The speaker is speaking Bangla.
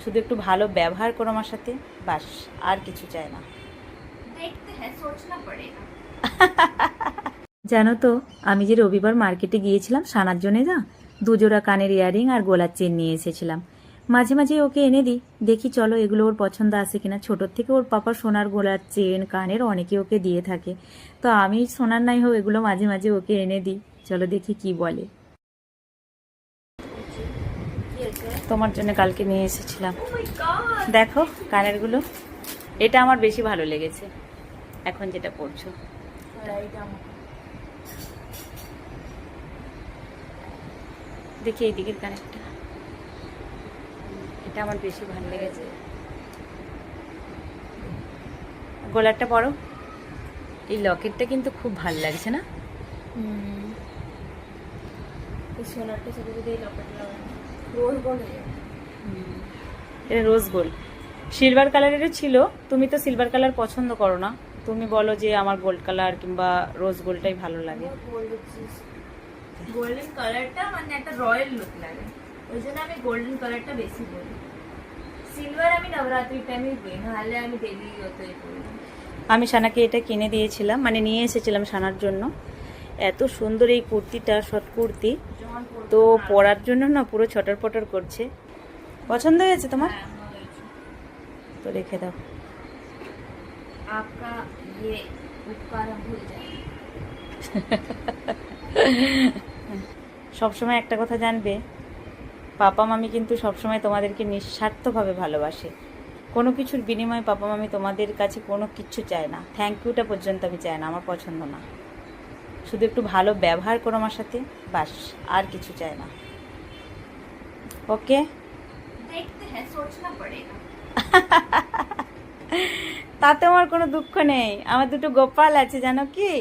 শুধু একটু ভালো ব্যবহার করো আমার সাথে, বাস, আর কিছু চাই না। জানো তো, আমি যে রবিবার মার্কেটে গিয়েছিলাম সানার জন্যে, না 2 জোড়া কানের ইয়ারিং আর গলার চেন নিয়ে এসেছিলাম। মাঝে মাঝে ওকে এনে দিই, দেখি চলো এগুলো ওর পছন্দ আসে কিনা। ছোটোর থেকে ওর পাপা সোনার গলার চেন কানের অনেকে ওকে দিয়ে থাকে, তো আমি সোনার নাই হোক এগুলো মাঝে মাঝে ওকে এনে দিই। চলো দেখি কি বলে। তোমার জন্য কালকে নিয়ে এসেছিলাম, দেখো কানেরগুলো। এটা আমার বেশি ভালো লেগেছে এখন যেটা পরছো। দেখি এই দিকের কানেরটা, এটা আমার বেশি ভালো লেগেছে। গলারটা পরো, এই লকেটটা কিন্তু খুব ভালো লাগছে না? সোনারটা সাথে যদি এই লকেটটা লাগানো রোজ গোল্ড হয়ে যাবে। এটা রোজ গোল্ড, সিলভার কালারেরও ছিল। তুমি তো সিলভার কালার পছন্দ করো না, তুমি বলো যে আমার গোল্ড কালার কিংবা রোজ গোল্ডটাই ভালো লাগে। গোল্ডেন কালারটা মানে একটা রয়্যাল লুক লাগে, ওই জন্য আমি গোল্ডেন কালারটা বেশি বলি। সিলভার আমি নবরাত্রির টাইমে পরি, নাহলে আমি ডেলি ওতেই পরি। আমি সানাকে এটা কিনে দিয়েছিলাম, মানে নিয়ে এসেছিলাম সানার জন্য। এত সুন্দর এই কুর্তিটা, শর্ট কুর্তি, তো পরার জন্য না পুরো ছটর পটর করছে। পছন্দ হয়েছে তোমার? তো রেখে দাও। आपका ये उपकार हम भूल जाएंगे। সবসময় একটা কথা জানবে, পাপা মামি কিন্তু সবসময় তোমাদেরকে নিঃস্বার্থভাবে ভালোবাসে। কোনো কিছুর বিনিময়ে পাপা মামি তোমাদের কাছে কোনো কিচ্ছু চায় না, থ্যাংক ইউটা পর্যন্ত আমি চাই না, আমার পছন্দ না। শুধু একটু ভালো ব্যবহার করো আমার সাথে, বাস, আর কিছু চাই না। ওকে, देखते हैं, सोचना पड़ेगा। তাতে আমার কোনো দুঃখ নেই, আমার দুটো গোপাল আছে জানো কি।